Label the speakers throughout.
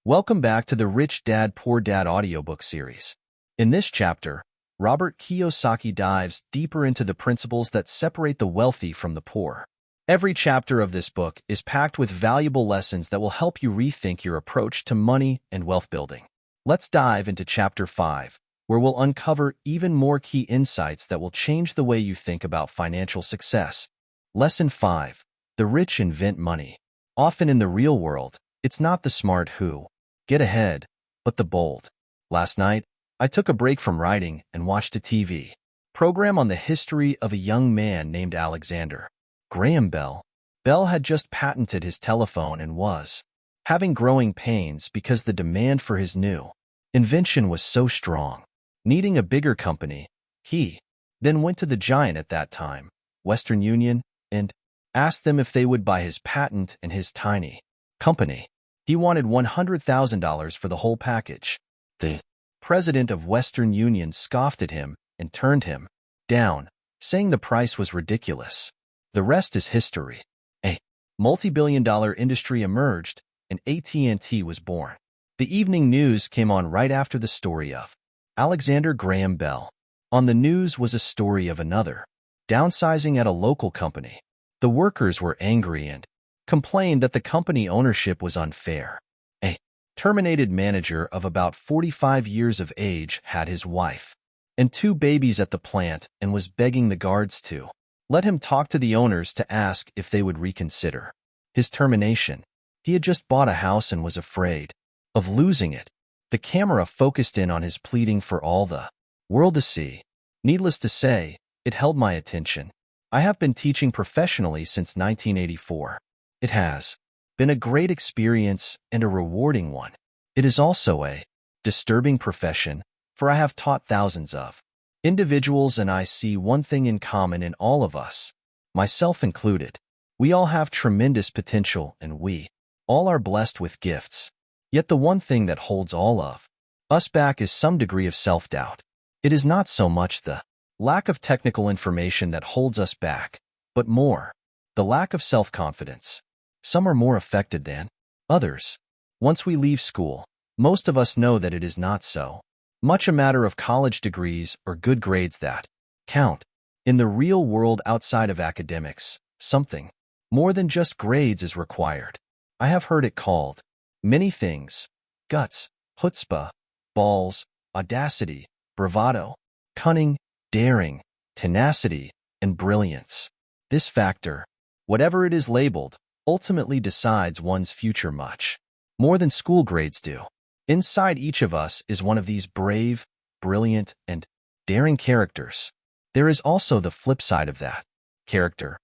Speaker 1: Welcome back to the Rich Dad Poor Dad audiobook series. In this chapter, Robert Kiyosaki dives deeper into the principles that separate the wealthy from the poor. Every chapter of this book is packed with valuable lessons that will help you rethink your approach to money and wealth building. Let's dive into Chapter 5, where we'll uncover even more key insights that will change the way you think about financial success. Lesson 5. The rich invent money. Often in the real world, it's not the smart who get ahead, but the bold. Last night, I took a break from writing and watched a TV program on the history of a young man named Alexander Graham Bell. Bell had just patented his telephone and was having growing pains because the demand for his new invention was so strong. Needing a bigger company, he then went to the giant at that time, Western Union, and asked them if they would buy his patent and his tiny company. He wanted $100,000 for the whole package. The president of Western Union scoffed at him and turned him down, saying the price was ridiculous. The rest is history. A multi-billion-dollar industry emerged, and AT&T was born. The evening news came on right after the story of Alexander Graham Bell. On the news was a story of another downsizing at a local company. The workers were angry and complained that the company ownership was unfair. A terminated manager of about 45 years of age had his wife and 2 babies at the plant and was begging the guards to let him talk to the owners to ask if they would reconsider his termination. He had just bought a house and was afraid of losing it. The camera focused in on his pleading for all the world to see. Needless to say, it held my attention. I have been teaching professionally since 1984. It has been a great experience and a rewarding one. It is also a disturbing profession, for I have taught thousands of individuals and I see one thing in common in all of us, myself included. We all have tremendous potential and we all are blessed with gifts. Yet the one thing that holds all of us back is some degree of self-doubt. It is not so much the lack of technical information that holds us back, but more the lack of self-confidence. Some are more affected than others. Once we leave school, most of us know that it is not so much a matter of college degrees or good grades that count. In the real world outside of academics, something more than just grades is required. I have heard it called many things: guts, chutzpah, balls, audacity, bravado, cunning, daring, tenacity, and brilliance. This factor, whatever it is labeled, ultimately decides one's future much more than school grades do. Inside each of us is one of these brave, brilliant, and daring characters. There is also the flip side of that character,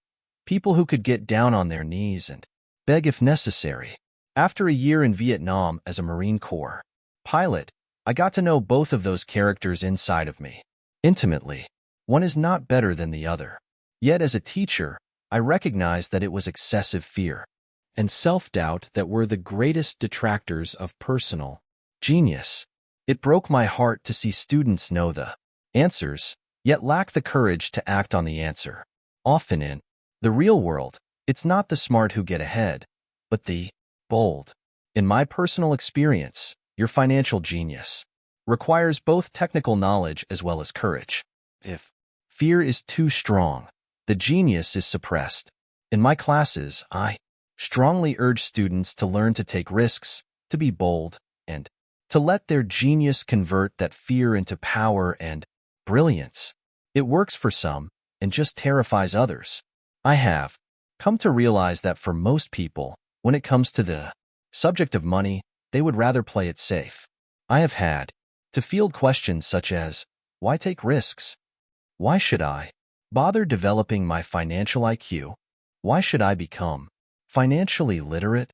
Speaker 1: people who could get down on their knees and beg if necessary. After a year in Vietnam as a Marine Corps pilot, I got to know both of those characters inside of me intimately. One is not better than the other. Yet as a teacher, I recognized that it was excessive fear and self-doubt that were the greatest detractors of personal genius. It broke my heart to see students know the answers, yet lack the courage to act on the answer. Often in the real world, it's not the smart who get ahead, but the bold. In my personal experience, your financial genius requires both technical knowledge as well as courage. If fear is too strong, the genius is suppressed. In my classes, I strongly urge students to learn to take risks, to be bold, and to let their genius convert that fear into power and brilliance. It works for some and just terrifies others. I have come to realize that for most people, when it comes to the subject of money, they would rather play it safe. I have had to field questions such as, why take risks? Why should I bother developing my financial IQ? Why should I become financially literate?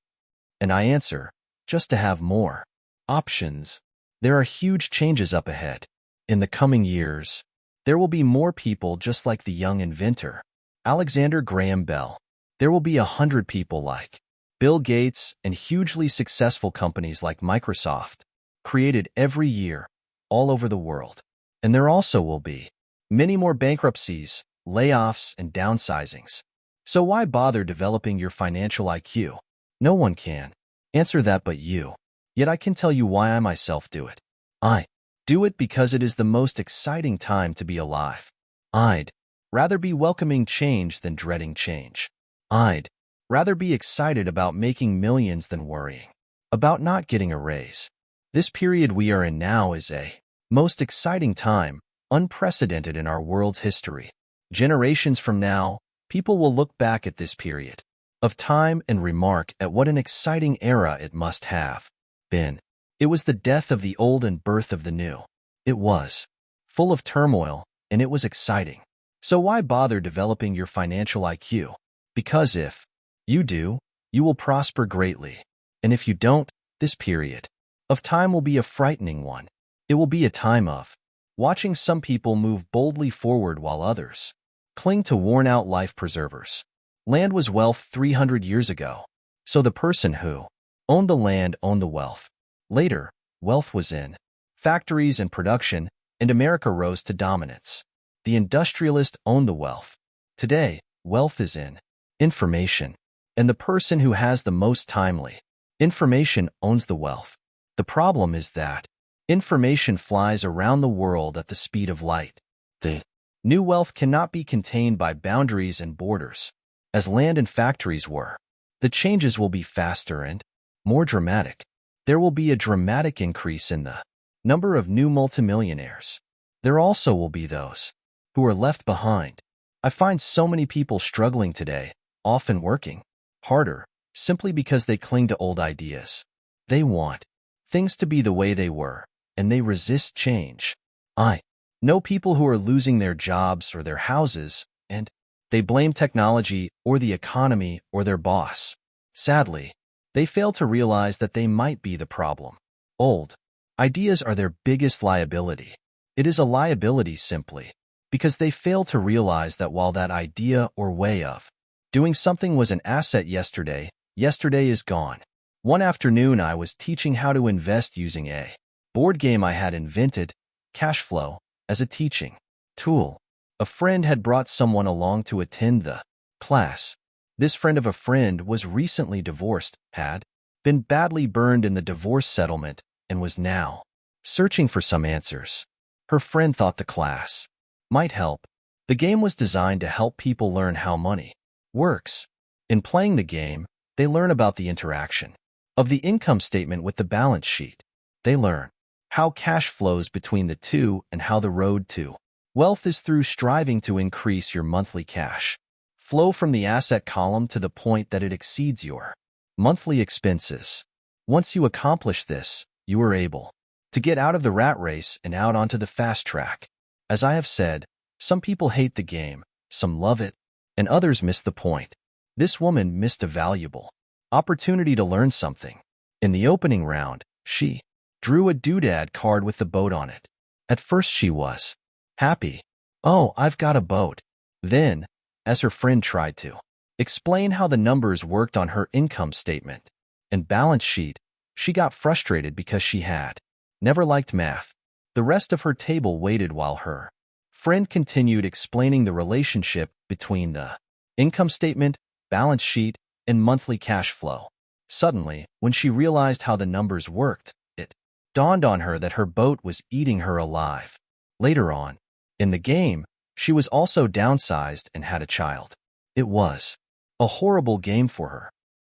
Speaker 1: And I answer, just to have more options. There are huge changes up ahead. In the coming years, there will be more people just like the young inventor, Alexander Graham Bell. There will be 100 people like Bill Gates and hugely successful companies like Microsoft created every year all over the world. And there also will be many more bankruptcies, layoffs, and downsizings. So why bother developing your financial IQ? No one can answer that but you. Yet I can tell you why I myself do it. I do it because it is the most exciting time to be alive. I'd rather be welcoming change than dreading change. I'd rather be excited about making millions than worrying about not getting a raise. This period we are in now is a most exciting time, unprecedented in our world's history. Generations from now, people will look back at this period of time and remark at what an exciting era it must have been. It was the death of the old and birth of the new. It was full of turmoil, and it was exciting. So why bother developing your financial IQ? Because if you do, you will prosper greatly. And if you don't, this period of time will be a frightening one. It will be a time of watching some people move boldly forward while others cling to worn-out life preservers. Land was wealth 300 years ago, so the person who owned the land owned the wealth. Later, wealth was in factories and production, and America rose to dominance. The industrialist owned the wealth. Today, wealth is in information, and the person who has the most timely information owns the wealth. The problem is that information flies around the world at the speed of light. The new wealth cannot be contained by boundaries and borders, as land and factories were. The changes will be faster and more dramatic. There will be a dramatic increase in the number of new multimillionaires. There also will be those who are left behind. I find so many people struggling today, often working harder, simply because they cling to old ideas. They want things to be the way they were, and they resist change. I know people who are losing their jobs or their houses, and they blame technology or the economy or their boss. Sadly, they fail to realize that they might be the problem. Old ideas are their biggest liability. It is a liability simply because they fail to realize that while that idea or way of doing something was an asset yesterday, yesterday is gone. One afternoon I was teaching how to invest using a board game I had invented, cash flow, as a teaching tool. A friend had brought someone along to attend the class. This friend of a friend was recently divorced, had been badly burned in the divorce settlement, and was now searching for some answers. Her friend thought the class might help. The game was designed to help people learn how money works. In playing the game, they learn about the interaction of the income statement with the balance sheet. They learn how cash flows between the two and how the road to wealth is through striving to increase your monthly cash flow from the asset column to the point that it exceeds your monthly expenses. Once you accomplish this, you are able to get out of the rat race and out onto the fast track. As I have said, some people hate the game, some love it, and others miss the point. This woman missed a valuable opportunity to learn something. In the opening round, she drew a doodad card with the boat on it. At first she was happy. Oh, I've got a boat. Then, as her friend tried to explain how the numbers worked on her income statement and balance sheet, she got frustrated because she had never liked math. The rest of her table waited while her friend continued explaining the relationship between the income statement, balance sheet, and monthly cash flow. Suddenly, when she realized how the numbers worked, it dawned on her that her boat was eating her alive. Later on, in the game, she was also downsized and had a child. It was a horrible game for her.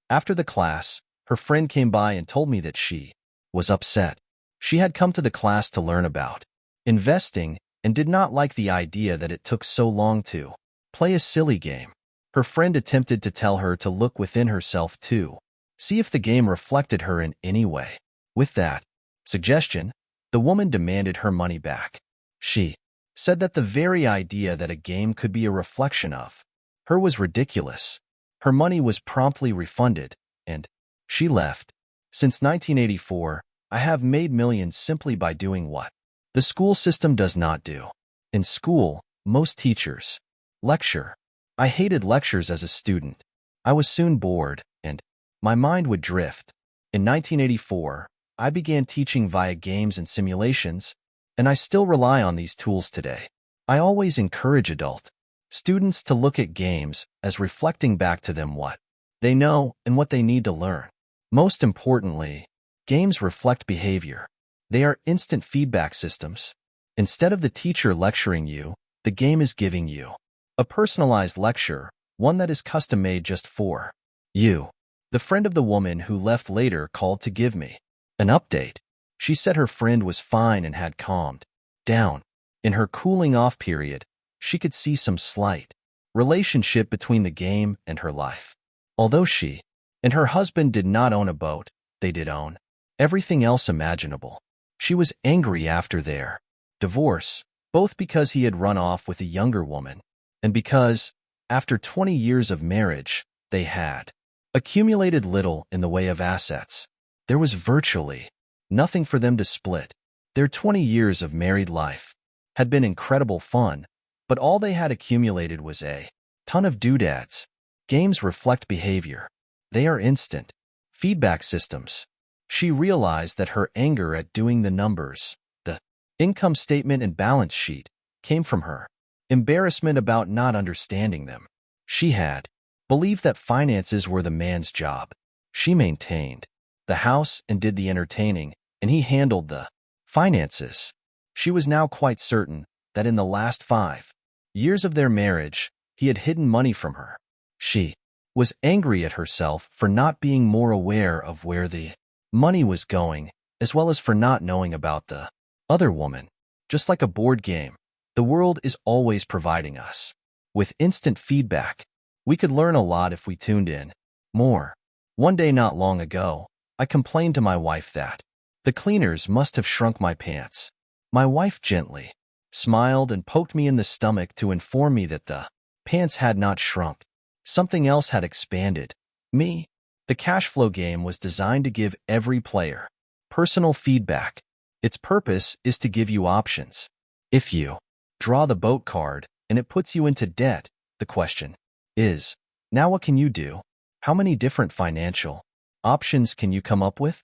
Speaker 1: After the class, her friend came by and told me that she was upset. She had come to the class to learn about investing and did not like the idea that it took so long to play a silly game. Her friend attempted to tell her to look within herself too, see if the game reflected her in any way. With that suggestion, the woman demanded her money back. She said that the very idea that a game could be a reflection of her was ridiculous. Her money was promptly refunded, and she left. Since 1984, I have made millions simply by doing what the school system does not do. In school, most teachers lecture. I hated lectures as a student. I was soon bored, and my mind would drift. In 1984, I began teaching via games and simulations, and I still rely on these tools today. I always encourage adult students to look at games as reflecting back to them what they know and what they need to learn. Most importantly, Games reflect behavior. They are instant feedback systems. Instead of the teacher lecturing you, the game is giving you a personalized lecture, one that is custom-made just for you. The friend of the woman who left later called to give me an update. She said her friend was fine and had calmed down. In her cooling-off period, she could see some slight relationship between the game and her life. Although she and her husband did not own a boat, they did own everything else imaginable. She was angry after their divorce, both because he had run off with a younger woman, and because, after 20 years of marriage, they had accumulated little in the way of assets. There was virtually nothing for them to split. Their 20 years of married life had been incredible fun, but all they had accumulated was a ton of doodads. Games reflect behavior. They are instant feedback systems. She realized that her anger at doing the numbers, the income statement and balance sheet, came from her embarrassment about not understanding them. She had believed that finances were the man's job. She maintained the house and did the entertaining, and he handled the finances. She was now quite certain that in the last 5 years of their marriage, he had hidden money from her. She was angry at herself for not being more aware of where the money was going, as well as for not knowing about the other woman. Just like a board game, the world is always providing us with instant feedback. We could learn a lot if we tuned in more. One day not long ago, I complained to my wife that the cleaners must have shrunk my pants. My wife gently smiled and poked me in the stomach to inform me that the pants had not shrunk. Something else had expanded. Me. The cash flow game was designed to give every player personal feedback. Its purpose is to give you options. If you draw the boat card and it puts you into debt, the question is, now what can you do? How many different financial options can you come up with?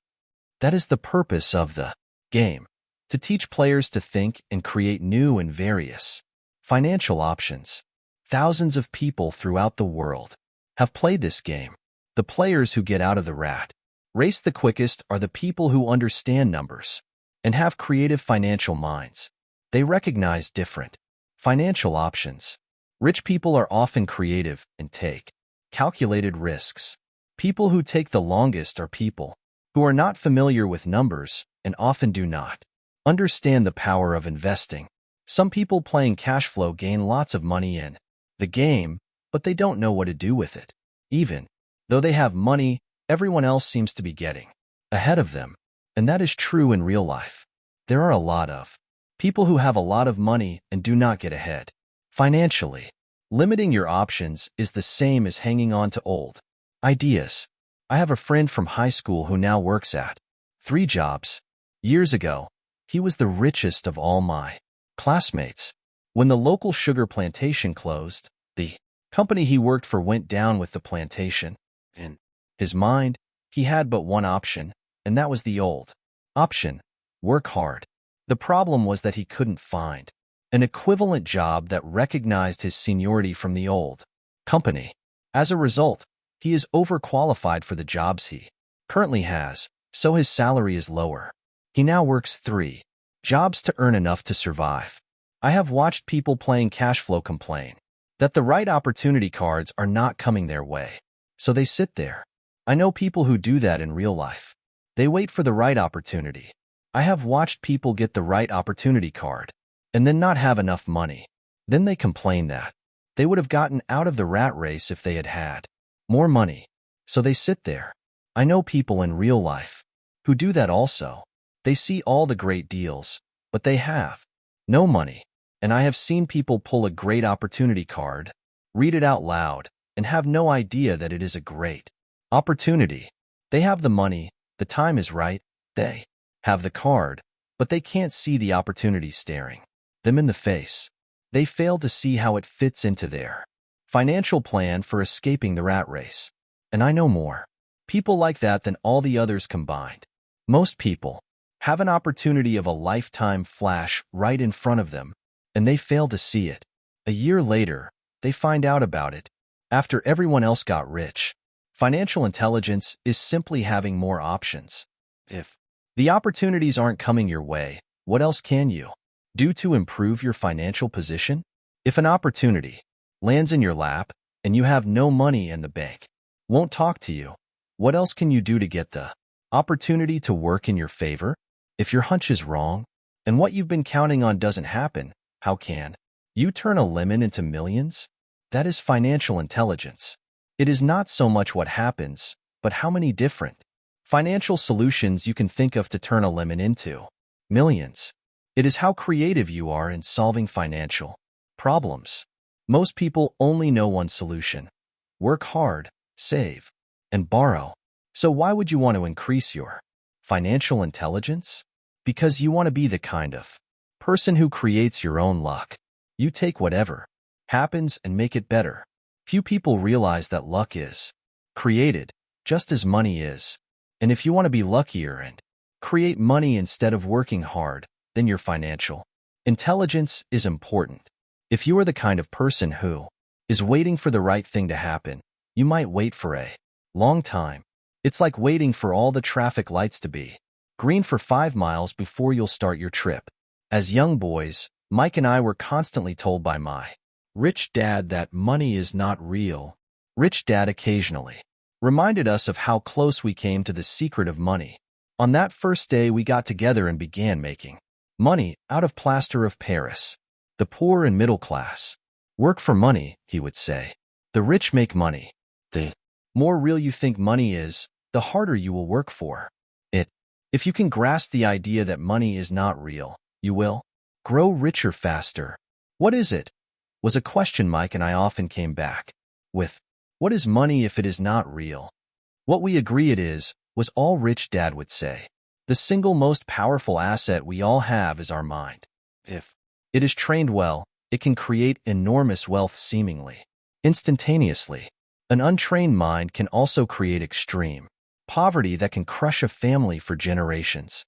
Speaker 1: That is the purpose of the game, to teach players to think and create new and various financial options. Thousands of people throughout the world have played this game. The players who get out of the rat race the quickest are the people who understand numbers and have creative financial minds. They recognize different financial options. Rich people are often creative and take calculated risks. People who take the longest are people who are not familiar with numbers and often do not understand the power of investing. Some people playing cash flow gain lots of money in the game, but they don't know what to do with it. Even though they have money, everyone else seems to be getting ahead of them. And that is true in real life. There are a lot of people who have a lot of money and do not get ahead financially. Limiting your options is the same as hanging on to old ideas. I have a friend from high school who now works at 3 jobs. Years ago, he was the richest of all my classmates. When the local sugar plantation closed, the company he worked for went down with the plantation. In his mind, he had but one option, and that was the old option: work hard. The problem was that he couldn't find an equivalent job that recognized his seniority from the old company. As a result, he is overqualified for the jobs he currently has, so his salary is lower. He now works 3 jobs to earn enough to survive. I have watched people playing cash flow complain that the right opportunity cards are not coming their way, so they sit there. I know people who do that in real life. They wait for the right opportunity. I have watched people get the right opportunity card and then not have enough money. Then they complain that they would have gotten out of the rat race if they had had more money, so they sit there. I know people in real life who do that also. They see all the great deals, but they have no money. And I have seen people pull a great opportunity card, read it out loud, and have no idea that it is a great opportunity. They have the money, the time is right, they have the card, but they can't see the opportunity staring them in the face. They fail to see how it fits into their financial plan for escaping the rat race. And I know more people like that than all the others combined. Most people have an opportunity of a lifetime flash right in front of them, and they fail to see it. A year later, they find out about it, after everyone else got rich. Financial intelligence is simply having more options. If the opportunities aren't coming your way, what else can you do to improve your financial position? If an opportunity lands in your lap and you have no money and the bank won't talk to you, what else can you do to get the opportunity to work in your favor? If your hunch is wrong and what you've been counting on doesn't happen, how can you turn a lemon into millions? That is financial intelligence. It is not so much what happens, but how many different financial solutions you can think of to turn a lemon into millions. It is how creative you are in solving financial problems. Most people only know one solution: work hard, save, and borrow. So why would you want to increase your financial intelligence? Because you want to be the kind of person who creates your own luck. You take whatever happens and make it better. Few people realize that luck is created just as money is. And if you want to be luckier and create money instead of working hard, then your financial intelligence is important. If you are the kind of person who is waiting for the right thing to happen, you might wait for a long time. It's like waiting for all the traffic lights to be green for 5 miles before you'll start your trip. As young boys, Mike and I were constantly told by my rich dad that money is not real. Rich Dad occasionally reminded us of how close we came to the secret of money. On that first day, we got together and began making money out of plaster of Paris. The poor and middle class work for money, he would say. The rich make money. The more real you think money is, the harder you will work for it. If you can grasp the idea that money is not real, you will grow richer faster. What is it? Was a question Mike and I often came back with. What is money if it is not real? What we agree it is, was all Rich Dad would say. The single most powerful asset we all have is our mind. If it is trained well, it can create enormous wealth seemingly instantaneously. An untrained mind can also create extreme poverty that can crush a family for generations.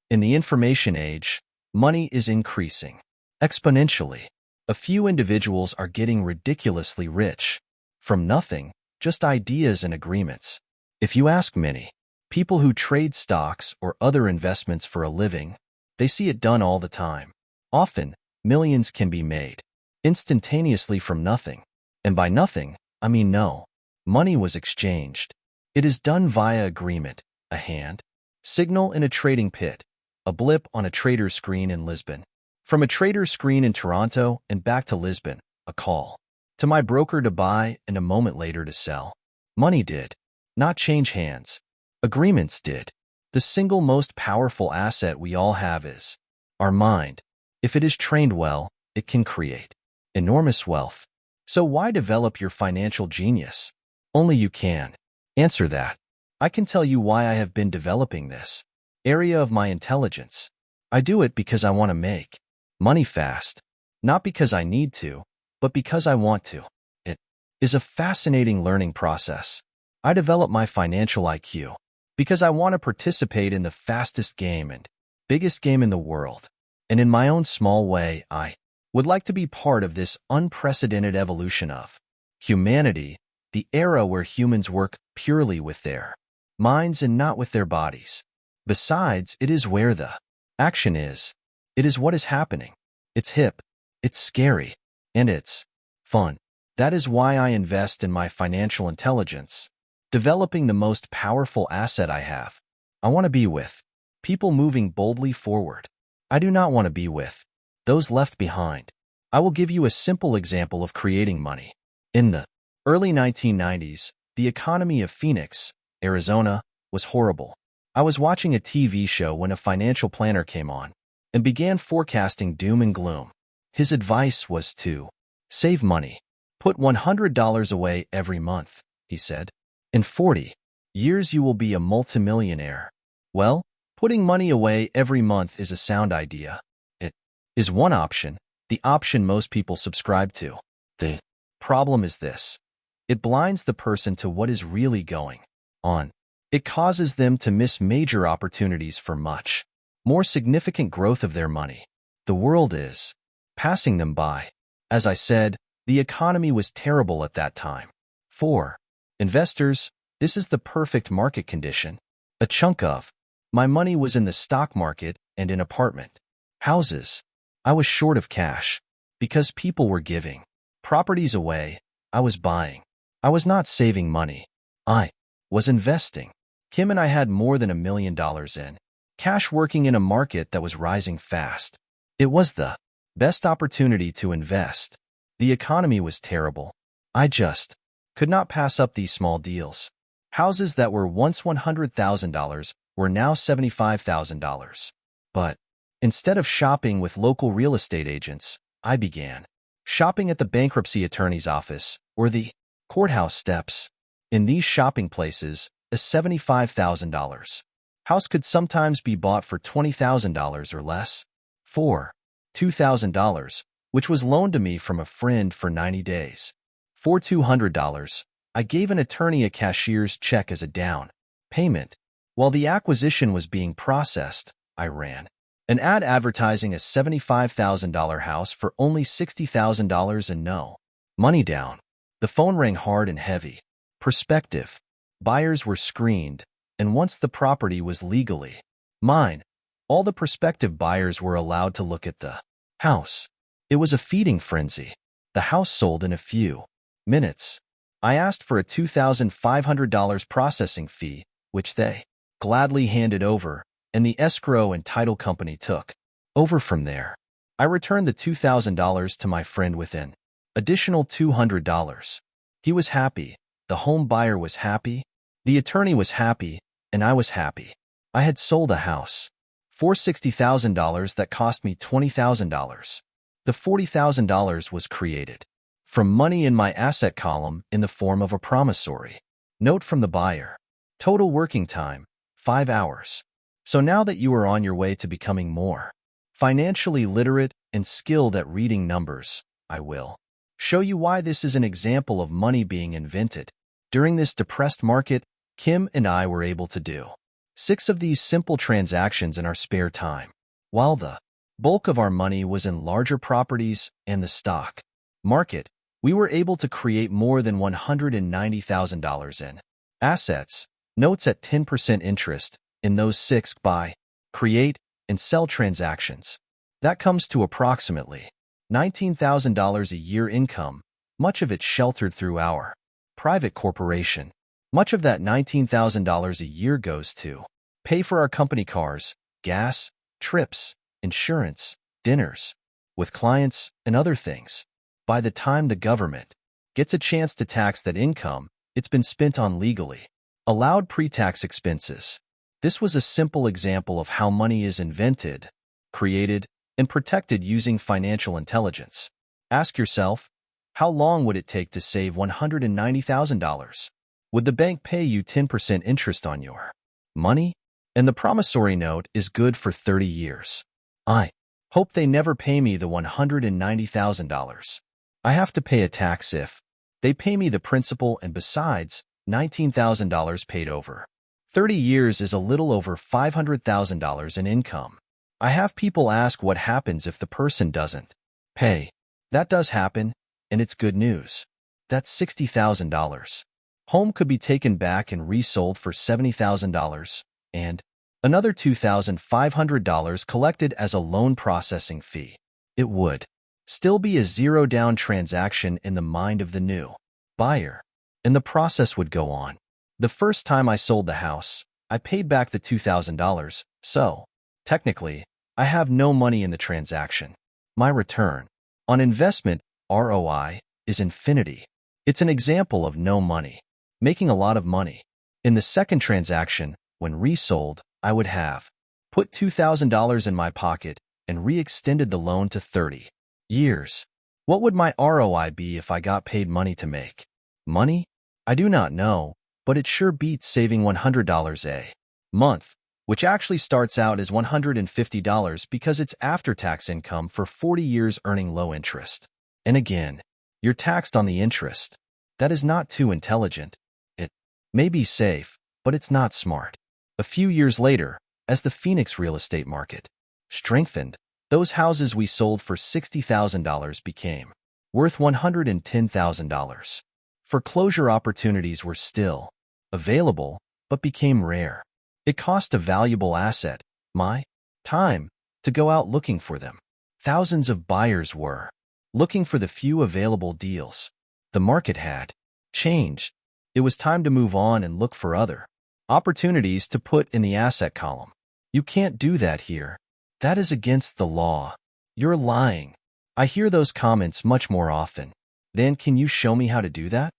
Speaker 1: In the information age, money is increasing exponentially. A few individuals are getting ridiculously rich from nothing, just ideas and agreements. If you ask many people who trade stocks or other investments for a living, they see it done all the time. Often, millions can be made instantaneously from nothing. And by nothing, I mean no money was exchanged. It is done via agreement, a hand signal in a trading pit, a blip on a trader's screen in Lisbon. From a trader's screen in Toronto and back to Lisbon, a call to my broker to buy and a moment later to sell. Money did not change hands. Agreements did. The single most powerful asset we all have is our mind. If it is trained well, it can create enormous wealth. So why develop your financial genius? Only you can answer that. I can tell you why I have been developing this area of my intelligence. I do it because I want to make money fast, not because I need to, but because I want to. It is a fascinating learning process. I develop my financial IQ because I want to participate in the fastest game and biggest game in the world. And in my own small way, I would like to be part of this unprecedented evolution of humanity, the era where humans work purely with their minds and not with their bodies. Besides, it is where the action is. It is what is happening. It's hip, it's scary, and it's fun. That is why I invest in my financial intelligence, developing the most powerful asset I have. I want to be with people moving boldly forward. I do not want to be with those left behind. I will give you a simple example of creating money. In the early 1990s, the economy of Phoenix, Arizona, was horrible. I was watching a TV show when a financial planner came on and began forecasting doom and gloom. His advice was to save money. Put $100 away every month, he said. In 40 years, you will be a multimillionaire. Well, putting money away every month is a sound idea. It is one option, the option most people subscribe to. The problem is this. It blinds the person to what is really going on. It causes them to miss major opportunities for much more significant growth of their money. The world is passing them by. As I said, the economy was terrible at that time. For investors, this is the perfect market condition. A chunk of My money was in the stock market and in apartment houses. I was short of cash because people were giving properties away. I was buying. I was not saving money. I was investing. Kim and I had more than $1 million in cash working in a market that was rising fast. It was the best opportunity to invest. The economy was terrible. I just could not pass up these small deals. Houses that were once $100,000 were now $75,000. But instead of shopping with local real estate agents, I began shopping at the bankruptcy attorney's office or the courthouse steps. In these shopping places, a $75,000 house could sometimes be bought for $20,000 or less. For $2,000, which was loaned to me from a friend for 90 days. For $200, I gave an attorney a cashier's check as a down payment. While the acquisition was being processed, I ran an ad advertising a $75,000 house for only $60,000 and no money down. The phone rang hard and heavy. Prospective buyers were screened, and once the property was legally mine, all the prospective buyers were allowed to look at the house. It was a feeding frenzy. The house sold in a few minutes. I asked for a $2,500 processing fee, which they gladly handed over, and the escrow and title company took over from there. I returned the $2,000 to my friend with an additional $200. He was happy. The home buyer was happy. The attorney was happy, and I was happy. I had sold a house for $60,000 that cost me $20,000. The $40,000 was created from money in my asset column in the form of a promissory note from the buyer. Total working time, 5 hours. So now that you are on your way to becoming more financially literate and skilled at reading numbers, I will show you why this is an example of money being invented. During this depressed market, Kim and I were able to do 6 of these simple transactions in our spare time. While the bulk of our money was in larger properties and the stock market, we were able to create more than $190,000 in assets, notes at 10% interest in those 6 buy, create, and sell transactions. That comes to approximately $19,000 a year income, much of it sheltered through our private corporation. Much of that $19,000 a year goes to pay for our company cars, gas, trips, insurance, dinners with clients, and other things. By the time the government gets a chance to tax that income, it's been spent on legally allowed pre-tax expenses. This was a simple example of how money is invented, created, and protected using financial intelligence. Ask yourself, how long would it take to save $190,000? Would the bank pay you 10% interest on your money? And the promissory note is good for 30 years. I hope they never pay me the $190,000. I have to pay a tax if they pay me the principal, and besides, $19,000 paid over 30 years is a little over $500,000 in income. I have people ask what happens if the person doesn't pay. That does happen, and it's good news. That's $60,000. Home could be taken back and resold for $70,000, and another $2,500 collected as a loan processing fee. It would still be a zero-down transaction in the mind of the new buyer, and the process would go on. The first time I sold the house, I paid back the $2,000, so technically, I have no money in the transaction. My return on investment, ROI, is infinity. It's an example of no money making a lot of money. In the second transaction, when resold, I would have put $2,000 in my pocket and re-extended the loan to 30 years. What would my ROI be if I got paid money to make money? I do not know, but it sure beats saving $100 a month, which actually starts out as $150 because it's after-tax income for 40 years earning low interest. And again, you're taxed on the interest. That is not too intelligent. It may be safe, but it's not smart. A few years later, as the Phoenix real estate market strengthened, those houses we sold for $60,000 became worth $110,000. Foreclosure opportunities were still available, but became rare. It cost a valuable asset, my time, to go out looking for them. Thousands of buyers were looking for the few available deals. The market had changed. It was time to move on and look for other opportunities to put in the asset column. You can't do that here. That is against the law. You're lying. I hear those comments much more often. Then can you show me how to do that?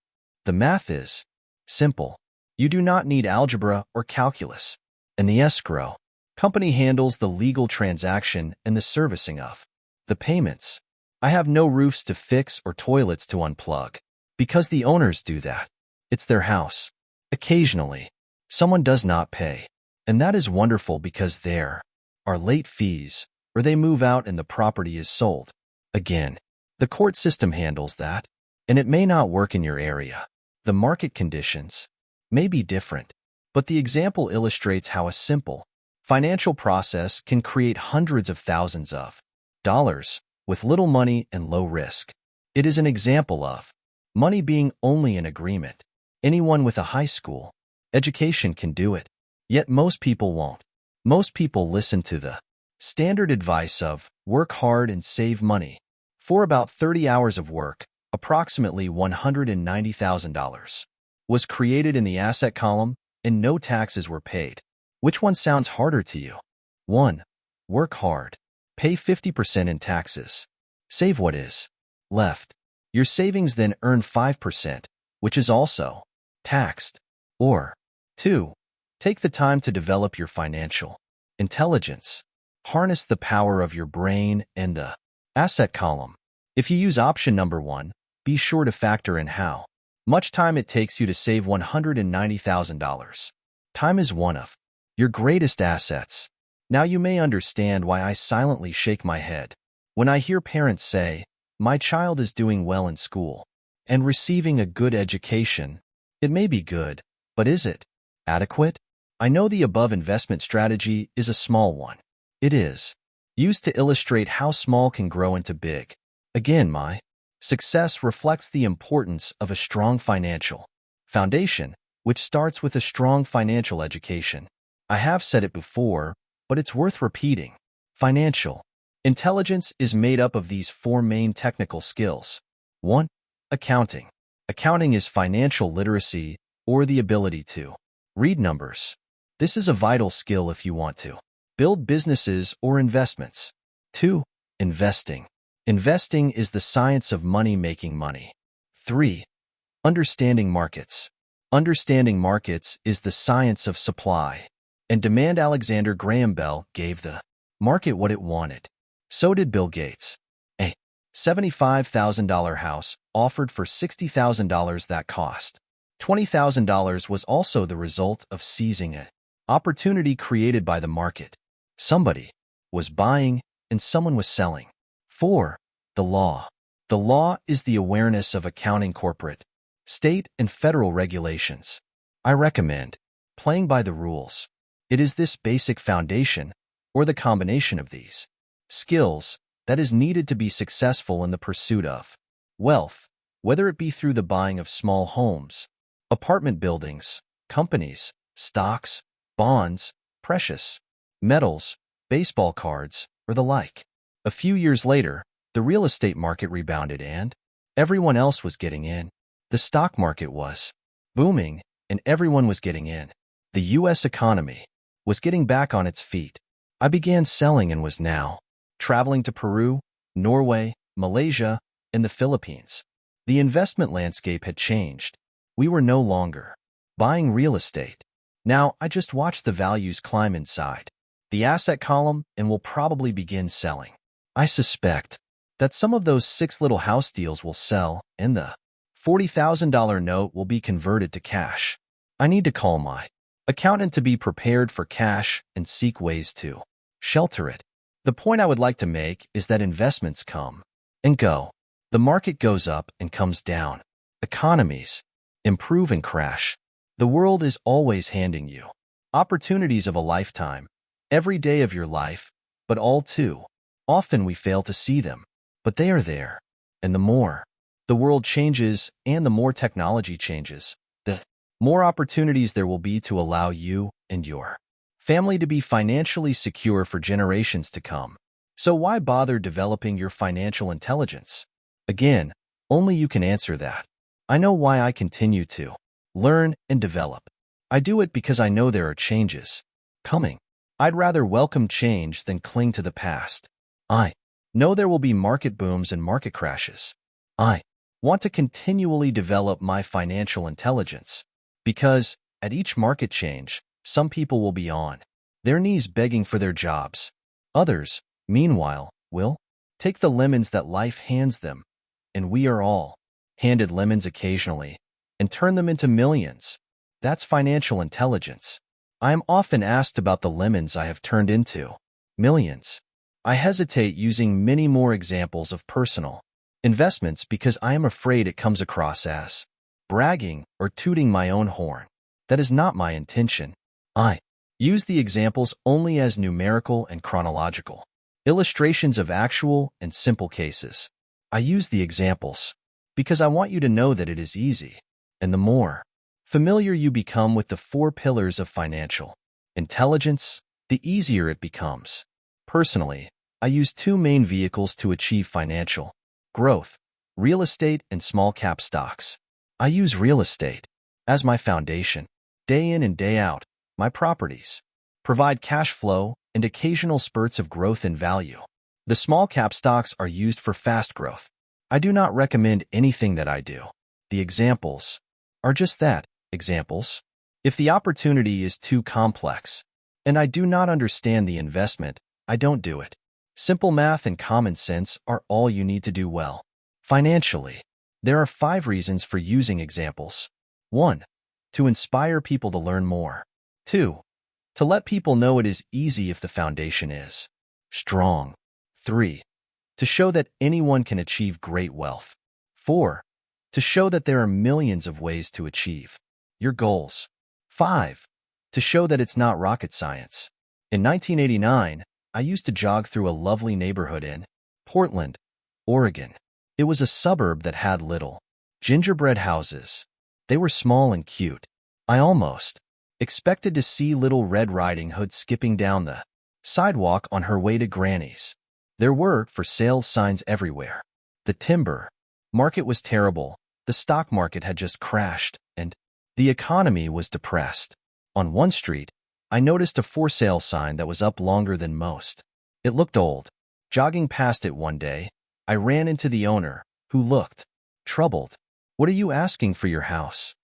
Speaker 1: The math is simple. You do not need algebra or calculus. And the escrow company handles the legal transaction and the servicing of the payments. I have no roofs to fix or toilets to unplug. Because the owners do that. It's their house. Occasionally, someone does not pay. And that is wonderful because there are late fees, or they move out and the property is sold. Again, the court system handles that, and it may not work in your area. The market conditions may be different, but the example illustrates how a simple financial process can create hundreds of thousands of dollars with little money and low risk. It is an example of money being only an agreement. Anyone with a high school education can do it, yet most people won't. Most people listen to the standard advice of work hard and save money. For about 30 hours of work, approximately $190,000 was created in the asset column and no taxes were paid. Which one sounds harder to you? 1. Work hard. Pay 50% in taxes. Save what is left. Your savings then earn 5%, which is also taxed. Or 2. Take the time to develop your financial intelligence. Harness the power of your brain and the asset column. If you use option number 1, be sure to factor in how much time it takes you to save $190,000. Time is one of your greatest assets. Now you may understand why I silently shake my head when I hear parents say, "My child is doing well in school and receiving a good education." It may be good, but is it adequate? I know the above investment strategy is a small one. It is used to illustrate how small can grow into big. Again, my success reflects the importance of a strong financial foundation, which starts with a strong financial education. I have said it before, but it's worth repeating. Financial intelligence is made up of these 4 main technical skills. 1. Accounting. Accounting is financial literacy or the ability to read numbers. This is a vital skill if you want to build businesses or investments. 2. Investing. Investing is the science of money making money. 3. Understanding markets. Understanding markets is the science of supply and demand. Alexander Graham Bell gave the market what it wanted. So did Bill Gates. A $75,000 house offered for $60,000 that cost $20,000 was also the result of seizing an opportunity created by the market. Somebody was buying and someone was selling. 4. The law. The law is the awareness of accounting corporate, state, and federal regulations. I recommend playing by the rules. It is this basic foundation, or the combination of these skills, that is needed to be successful in the pursuit of wealth, whether it be through the buying of small homes, apartment buildings, companies, stocks, bonds, precious metals, baseball cards, or the like. A few years later, the real estate market rebounded and everyone else was getting in. The stock market was booming and everyone was getting in. The U.S. economy was getting back on its feet. I began selling and was now traveling to Peru, Norway, Malaysia, and the Philippines. The investment landscape had changed. We were no longer buying real estate. Now I just watch the values climb inside the asset column and will probably begin selling. I suspect that some of those 6 little house deals will sell and the $40,000 note will be converted to cash. I need to call my accountant to be prepared for cash and seek ways to shelter it. The point I would like to make is that investments come and go. The market goes up and comes down. Economies improve and crash. The world is always handing you opportunities of a lifetime, every day of your life, but all too often we fail to see them. But they are there. And the more the world changes and the more technology changes, the more opportunities there will be to allow you and your family to be financially secure for generations to come. So why bother developing your financial intelligence? Again, only you can answer that. I know why I continue to learn and develop. I do it because I know there are changes coming. I'd rather welcome change than cling to the past. I know there will be market booms and market crashes. I want to continually develop my financial intelligence because at each market change, some people will be on their knees begging for their jobs. Others, meanwhile, will take the lemons that life hands them, and we are all handed lemons occasionally, and turn them into millions. That's financial intelligence. I am often asked about the lemons I have turned into millions. I hesitate using many more examples of personal investments because I am afraid it comes across as bragging or tooting my own horn. That is not my intention. I use the examples only as numerical and chronological illustrations of actual and simple cases. I use the examples because I want you to know that it is easy, and the more familiar you become with the 4 pillars of financial intelligence, the easier it becomes. Personally, I use 2 main vehicles to achieve financial growth: real estate and small cap stocks. I use real estate as my foundation. Day in and day out, my properties provide cash flow and occasional spurts of growth in value. The small cap stocks are used for fast growth. I do not recommend anything that I do. The examples are just that, examples. If the opportunity is too complex and I do not understand the investment, I don't do it. Simple math and common sense are all you need to do well financially. There are 5 reasons for using examples. 1. To inspire people to learn more. 2. To let people know it is easy if the foundation is strong. 3. To show that anyone can achieve great wealth. 4. To show that there are millions of ways to achieve your goals. 5. To show that it's not rocket science. In 1989, I used to jog through a lovely neighborhood in Portland, Oregon. It was a suburb that had little gingerbread houses. They were small and cute. I almost expected to see Little Red Riding Hood skipping down the sidewalk on her way to Granny's. There were for sale signs everywhere. The timber market was terrible. The stock market had just crashed, and the economy was depressed. On one street, I noticed a for sale sign that was up longer than most. It looked old. Jogging past it one day, I ran into the owner, who looked troubled. "What are you asking for your house?"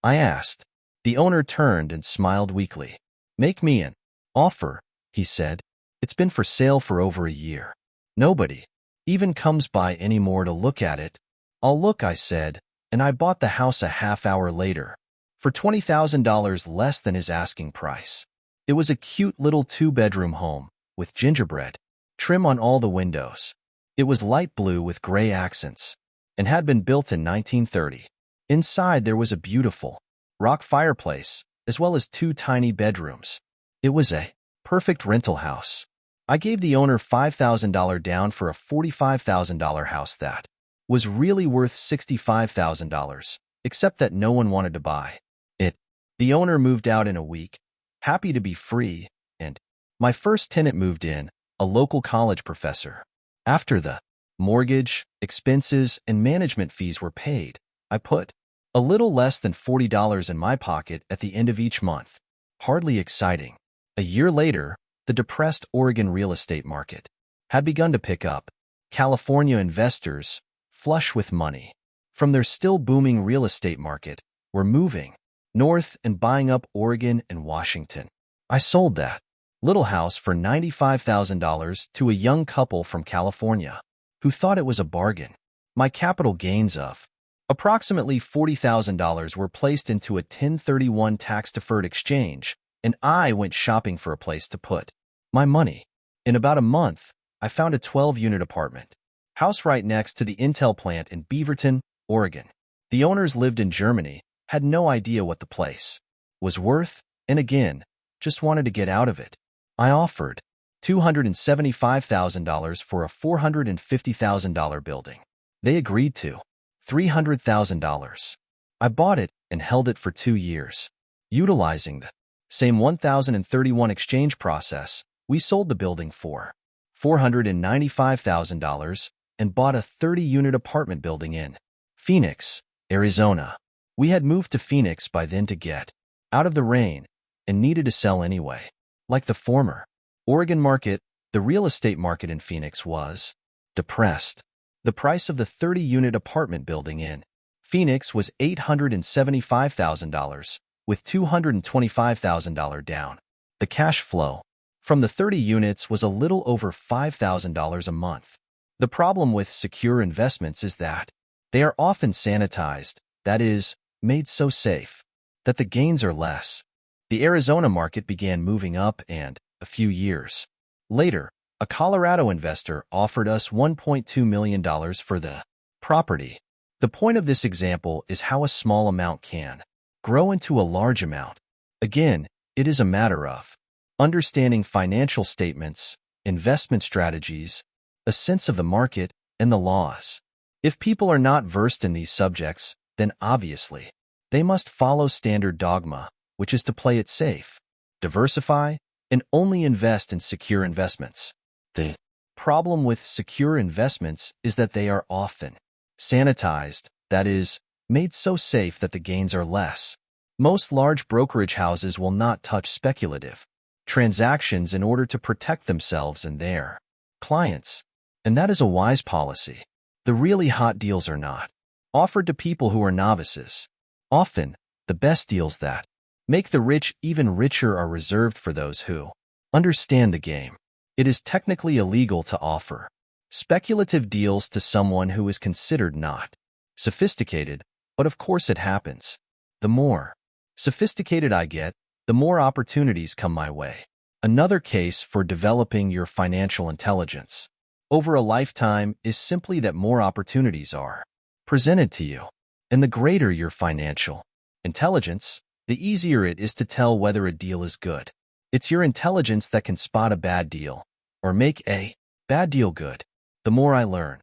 Speaker 1: I asked. The owner turned and smiled weakly. "Make me an offer," he said. "It's been for sale for over a year. Nobody even comes by anymore to look at it." "I'll look," I said, and I bought the house a half hour later for $20,000 less than his asking price. It was a cute little 2-bedroom home with gingerbread trim on all the windows. It was light blue with gray accents and had been built in 1930. Inside there was a beautiful rock fireplace, as well as 2 tiny bedrooms. It was a perfect rental house. I gave the owner $5,000 down for a $45,000 house that was really worth $65,000, except that no one wanted to buy it. The owner moved out in a week, happy to be free, and my first tenant moved in, a local college professor. After the mortgage, expenses, and management fees were paid, I put a little less than $40 in my pocket at the end of each month. Hardly exciting. A year later, the depressed Oregon real estate market had begun to pick up. California investors, flush with money from their still booming real estate market, were moving north and buying up Oregon and Washington. I sold that little house for $95,000 to a young couple from California who thought it was a bargain. My capital gains of approximately $40,000 were placed into a 1031 tax-deferred exchange, and I went shopping for a place to put my money. In about a month, I found a 12-unit apartment house right next to the Intel plant in Beaverton, Oregon. The owners lived in Germany, had no idea what the place was worth, and again, just wanted to get out of it. I offered $275,000 for a $450,000 building. They agreed to $300,000. I bought it and held it for 2 years, utilizing the Same 1031 exchange process. We sold the building for $495,000 and bought a 30-unit apartment building in Phoenix, Arizona. We had moved to Phoenix by then to get out of the rain and needed to sell anyway. Like the former Oregon market, the real estate market in Phoenix was depressed. The price of the 30-unit apartment building in Phoenix was $875,000, with $225,000 down. The cash flow from the 30 units was a little over $5,000 a month. The problem with secure investments is that they are often sanitized, that is, made so safe that the gains are less. The Arizona market began moving up, and a few years later, a Colorado investor offered us $1.2 million for the property. The point of this example is how a small amount can grow into a large amount. Again, it is a matter of understanding financial statements, investment strategies, a sense of the market, and the laws. If people are not versed in these subjects, then obviously they must follow standard dogma, which is to play it safe, diversify, and only invest in secure investments. The problem with secure investments is that they are often sanitized, that is, made so safe that the gains are less. Most large brokerage houses will not touch speculative transactions in order to protect themselves and their clients, and that is a wise policy. The really hot deals are not offered to people who are novices. Often, the best deals that make the rich even richer are reserved for those who understand the game. It is technically illegal to offer speculative deals to someone who is considered not sophisticated, but of course it happens. The more sophisticated I get, the more opportunities come my way. Another case for developing your financial intelligence over a lifetime is simply that more opportunities are presented to you. And the greater your financial intelligence, the easier it is to tell whether a deal is good. It's your intelligence that can spot a bad deal or make a bad deal good. The more I learn,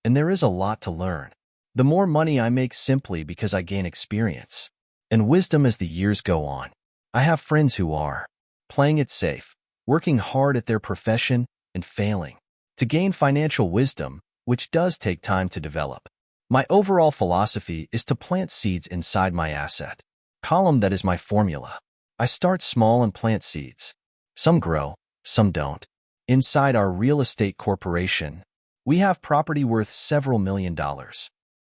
Speaker 1: and there is a lot to learn, the more money I make simply because I gain experience and wisdom as the years go on. I have friends who are playing it safe, working hard at their profession, and failing to gain financial wisdom, which does take time to develop. My overall philosophy is to plant seeds inside my asset column. That is my formula. I start small and plant seeds. Some grow, some don't. Inside our real estate corporation, we have property worth several $million.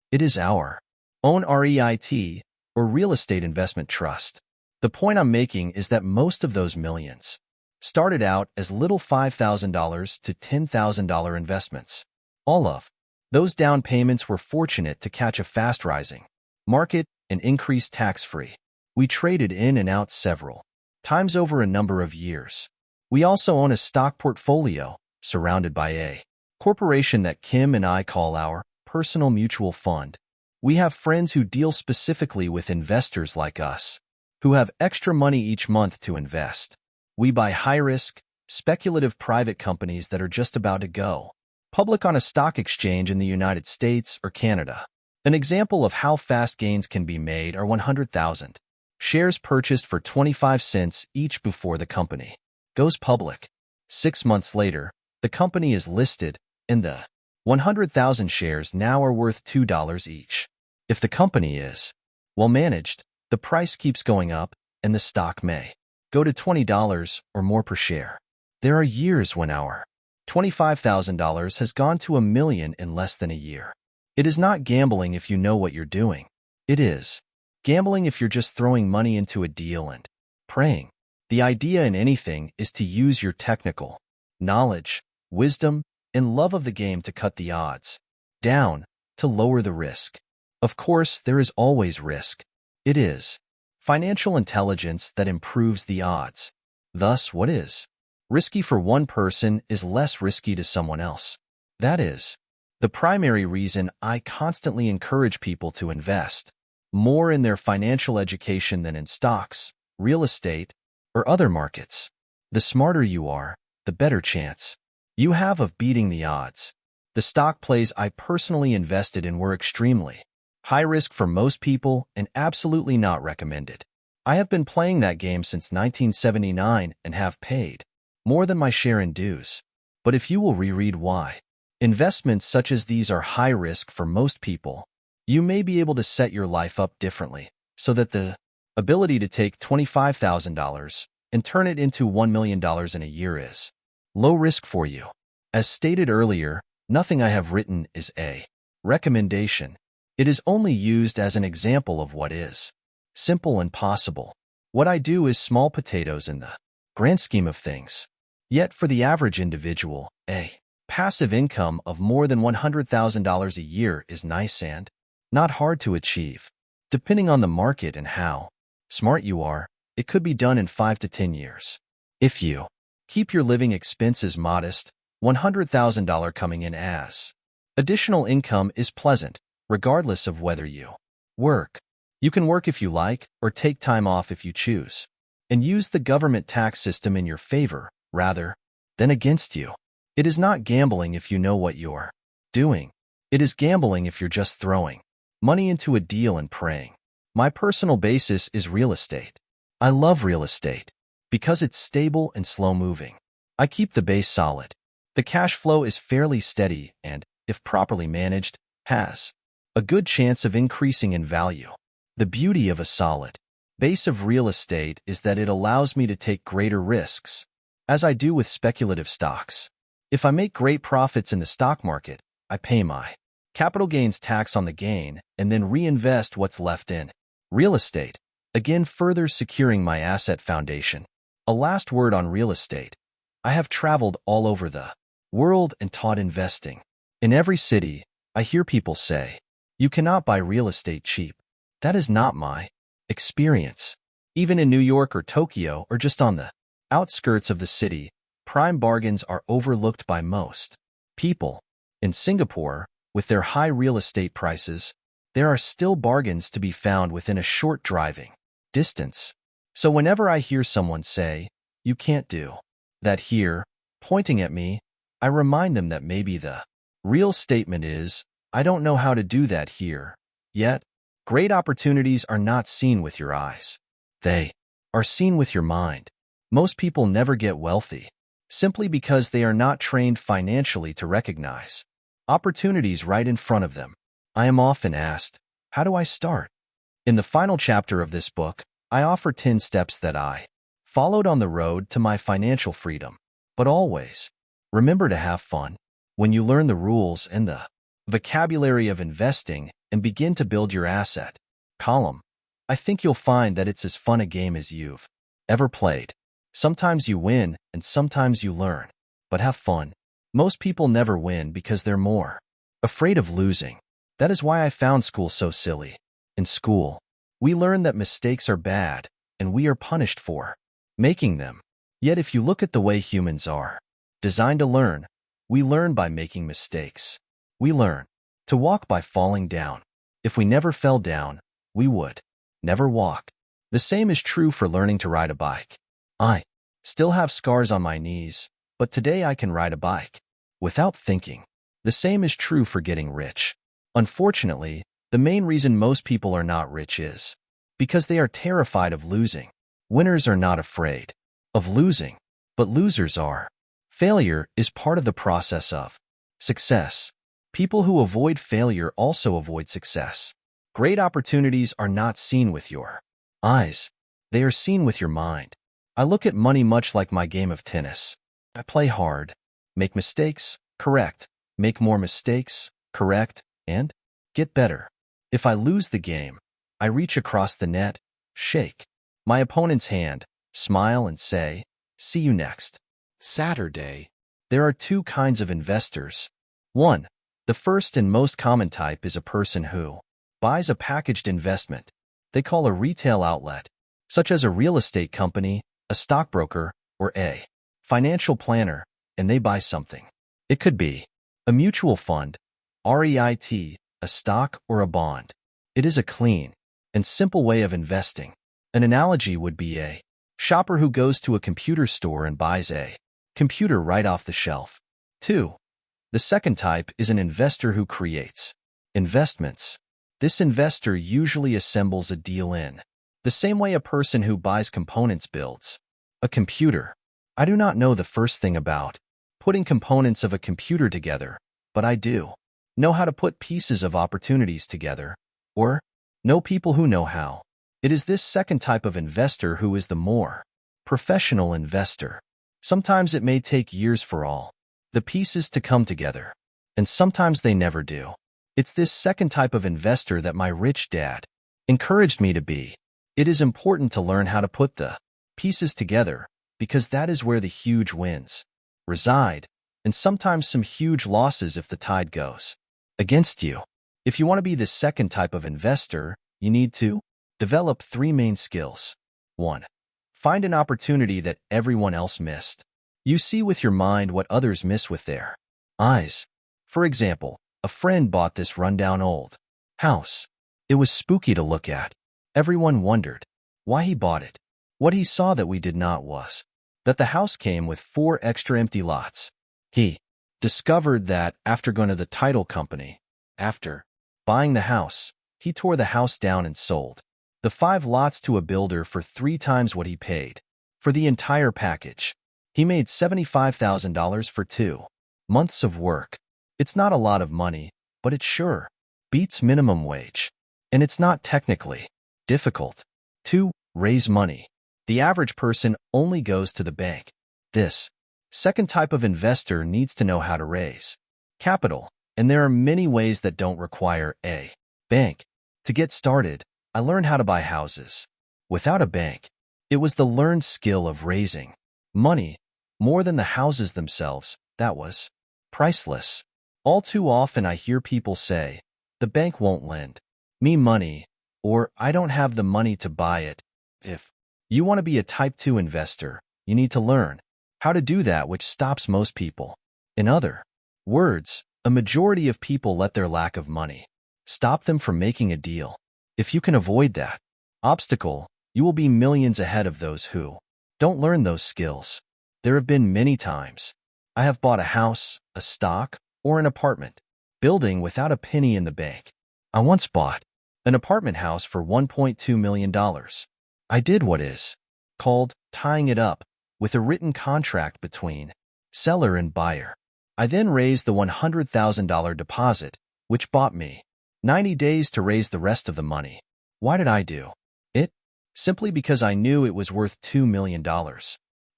Speaker 1: It is our own REIT, or real estate investment trust. The point I'm making is that most of those millions started out as little $5,000 to $10,000 investments. All of those down payments were fortunate to catch a fast-rising market and increase tax-free. We traded in and out several times over a number of years. We also own a stock portfolio surrounded by a corporation that Kim and I call our personal mutual fund. We have friends who deal specifically with investors like us, who have extra money each month to invest. We buy high-risk, speculative private companies that are just about to go public on a stock exchange in the United States or Canada. An example of how fast gains can be made are 100,000 shares purchased for 25 cents each before the company goes public. 6 months later, the company is listed, and the 100,000 shares now are worth $2 each. If the company is well managed, the price keeps going up, and the stock may go to $20 or more per share. There are years when our $25,000 has gone to $1 million in less than a year. It is not gambling if you know what you're doing. It is gambling if you're just throwing money into a deal and praying. The idea in anything is to use your technical knowledge, wisdom, and love of the game to cut the odds down, to lower the risk. Of course, there is always risk. It is financial intelligence that improves the odds. Thus, what is risky for one person is less risky to someone else. That is the primary reason I constantly encourage people to invest more in their financial education than in stocks, real estate, or other markets. The smarter you are, the better chance you have of beating the odds. The stock plays I personally invested in were extremely high risk for most people and absolutely not recommended. I have been playing that game since 1979 and have paid more than my share in dues. But if you will reread why investments such as these are high risk for most people, you may be able to set your life up differently so that the ability to take $25,000 and turn it into $1 million in a year is low risk for you. As stated earlier, nothing I have written is a recommendation. It is only used as an example of what is simple and possible. What I do is small potatoes in the grand scheme of things. Yet for the average individual, a passive income of more than $100,000 a year is nice and not hard to achieve. Depending on the market and how smart you are, it could be done in 5 to 10 years. If you keep your living expenses modest, $100,000 coming in as additional income is pleasant, regardless of whether you work. You can work if you like or take time off if you choose, and use the government tax system in your favor rather than against you. It is not gambling if you know what you're doing. It is gambling if you're just throwing money into a deal and praying. My personal basis is real estate. I love real estate because it's stable and slow-moving. I keep the base solid. The cash flow is fairly steady and, if properly managed, has a good chance of increasing in value. The beauty of a solid base of real estate is that it allows me to take greater risks, as I do with speculative stocks. If I make great profits in the stock market, I pay my capital gains tax on the gain and then reinvest what's left in real estate, again further securing my asset foundation. A last word on real estate. I have traveled all over the world and taught investing. In every city, I hear people say, "You cannot buy real estate cheap." That is not my experience. Even in New York or Tokyo or just on the outskirts of the city, prime bargains are overlooked by most people. In Singapore, with their high real estate prices, there are still bargains to be found within a short driving distance. So whenever I hear someone say, "You can't do that here," pointing at me, I remind them that maybe the real statement is, "I don't know how to do that here." Yet, great opportunities are not seen with your eyes. They are seen with your mind. Most people never get wealthy simply because they are not trained financially to recognize opportunities right in front of them. I am often asked, how do I start? In the final chapter of this book, I offer 10 steps that I followed on the road to my financial freedom. But always, remember to have fun. When you learn the rules and the vocabulary of investing and begin to build your asset column, I think you'll find that it's as fun a game as you've ever played. Sometimes you win and sometimes you learn, but have fun. Most people never win because they're more afraid of losing. That is why I found school so silly. In school, we learn that mistakes are bad and we are punished for making them. Yet if you look at the way humans are designed to learn, we learn by making mistakes. We learn to walk by falling down. If we never fell down, we would never walk. The same is true for learning to ride a bike. I still have scars on my knees, but today I can ride a bike without thinking. The same is true for getting rich. Unfortunately, the main reason most people are not rich is because they are terrified of losing. Winners are not afraid of losing, but losers are. Failure is part of the process of success. People who avoid failure also avoid success. Great opportunities are not seen with your eyes. They are seen with your mind. I look at money much like my game of tennis. I play hard, make mistakes, correct, make more mistakes, correct, and get better. If I lose the game, I reach across the net, shake my opponent's hand, smile and say, "See you next Saturday." There are two kinds of investors. 1. The first and most common type is a person who buys a packaged investment they call a retail outlet, such as a real estate company, a stockbroker, or a financial planner, and they buy something. It could be a mutual fund, REIT, a stock, or a bond. It is a clean and simple way of investing. An analogy would be a shopper who goes to a computer store and buys a computer right off the shelf. 2. The second type is an investor who creates investments. This investor usually assembles a deal in The same way a person who buys components builds a computer. I do not know the first thing about putting components of a computer together, but I do know how to put pieces of opportunities together, or know people who know how. It is this second type of investor who is the more professional investor. Sometimes it may take years for all the pieces to come together, and sometimes they never do. It's this second type of investor that my rich dad encouraged me to be. It is important to learn how to put the pieces together because that is where the huge wins reside, and sometimes some huge losses if the tide goes against you. If you want to be the second type of investor, you need to develop 3 main skills. 1. Find an opportunity that everyone else missed. You see with your mind what others miss with their eyes. For example, a friend bought this rundown old house. It was spooky to look at. Everyone wondered why he bought it. What he saw that we did not was that the house came with 4 extra empty lots. He discovered that after going to the title company, after buying the house, he tore the house down and sold the 5 lots to a builder for 3 times what he paid for the entire package. He made $75,000 for 2 months of work. It's not a lot of money, but it sure beats minimum wage. And it's not technically difficult to raise money. The average person only goes to the bank. This second type of investor needs to know how to raise capital, and there are many ways that don't require a bank. To get started, I learned how to buy houses without a bank. It was the learned skill of raising money more than the houses themselves that was priceless. All too often I hear people say, the bank won't lend me money, or I don't have the money to buy it. If you want to be a type 2 investor, you need to learn how to do that, which stops most people. In other words, a majority of people let their lack of money stop them from making a deal. If you can avoid that obstacle, you will be millions ahead of those who don't learn those skills. There have been many times I have bought a house, a stock, or an apartment building without a penny in the bank. I once bought an apartment house for $1.2 million. I did what is called tying it up with a written contract between seller and buyer. I then raised the $100,000 deposit, which bought me 90 days to raise the rest of the money. Why did I do it? Simply because I knew it was worth $2 million.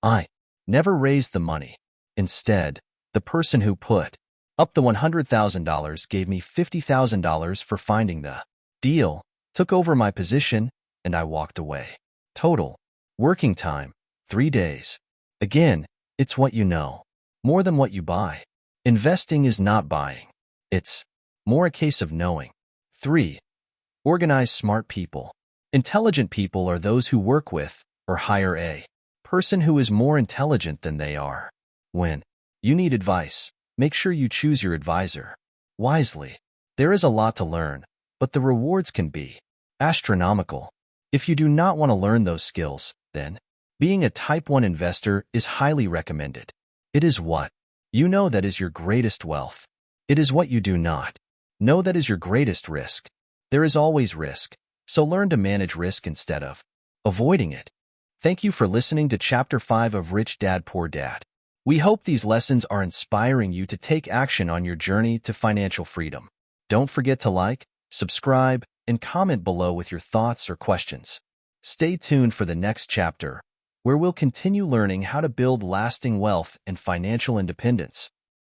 Speaker 1: I never raised the money. Instead, the person who put up the $100,000 gave me $50,000 for finding the deal, took over my position, and I walked away. Total working time, 3 days. Again, it's what you know more than what you buy. Investing is not buying. It's more a case of knowing. 3. Organize smart people. Intelligent people are those who work with or hire a person who is more intelligent than they are. When you need advice, make sure you choose your advisor wisely. There is a lot to learn, but the rewards can be astronomical. If you do not want to learn those skills, then being a type 1 investor is highly recommended. It is what you know that is your greatest wealth. It is what you do not know that is your greatest risk. There is always risk, so learn to manage risk instead of avoiding it. Thank you for listening to Chapter 5 of Rich Dad Poor Dad. We hope these lessons are inspiring you to take action on your journey to financial freedom. Don't forget to like, subscribe, and comment below with your thoughts or questions. Stay tuned for the next chapter, where we'll continue learning how to build lasting wealth and financial independence.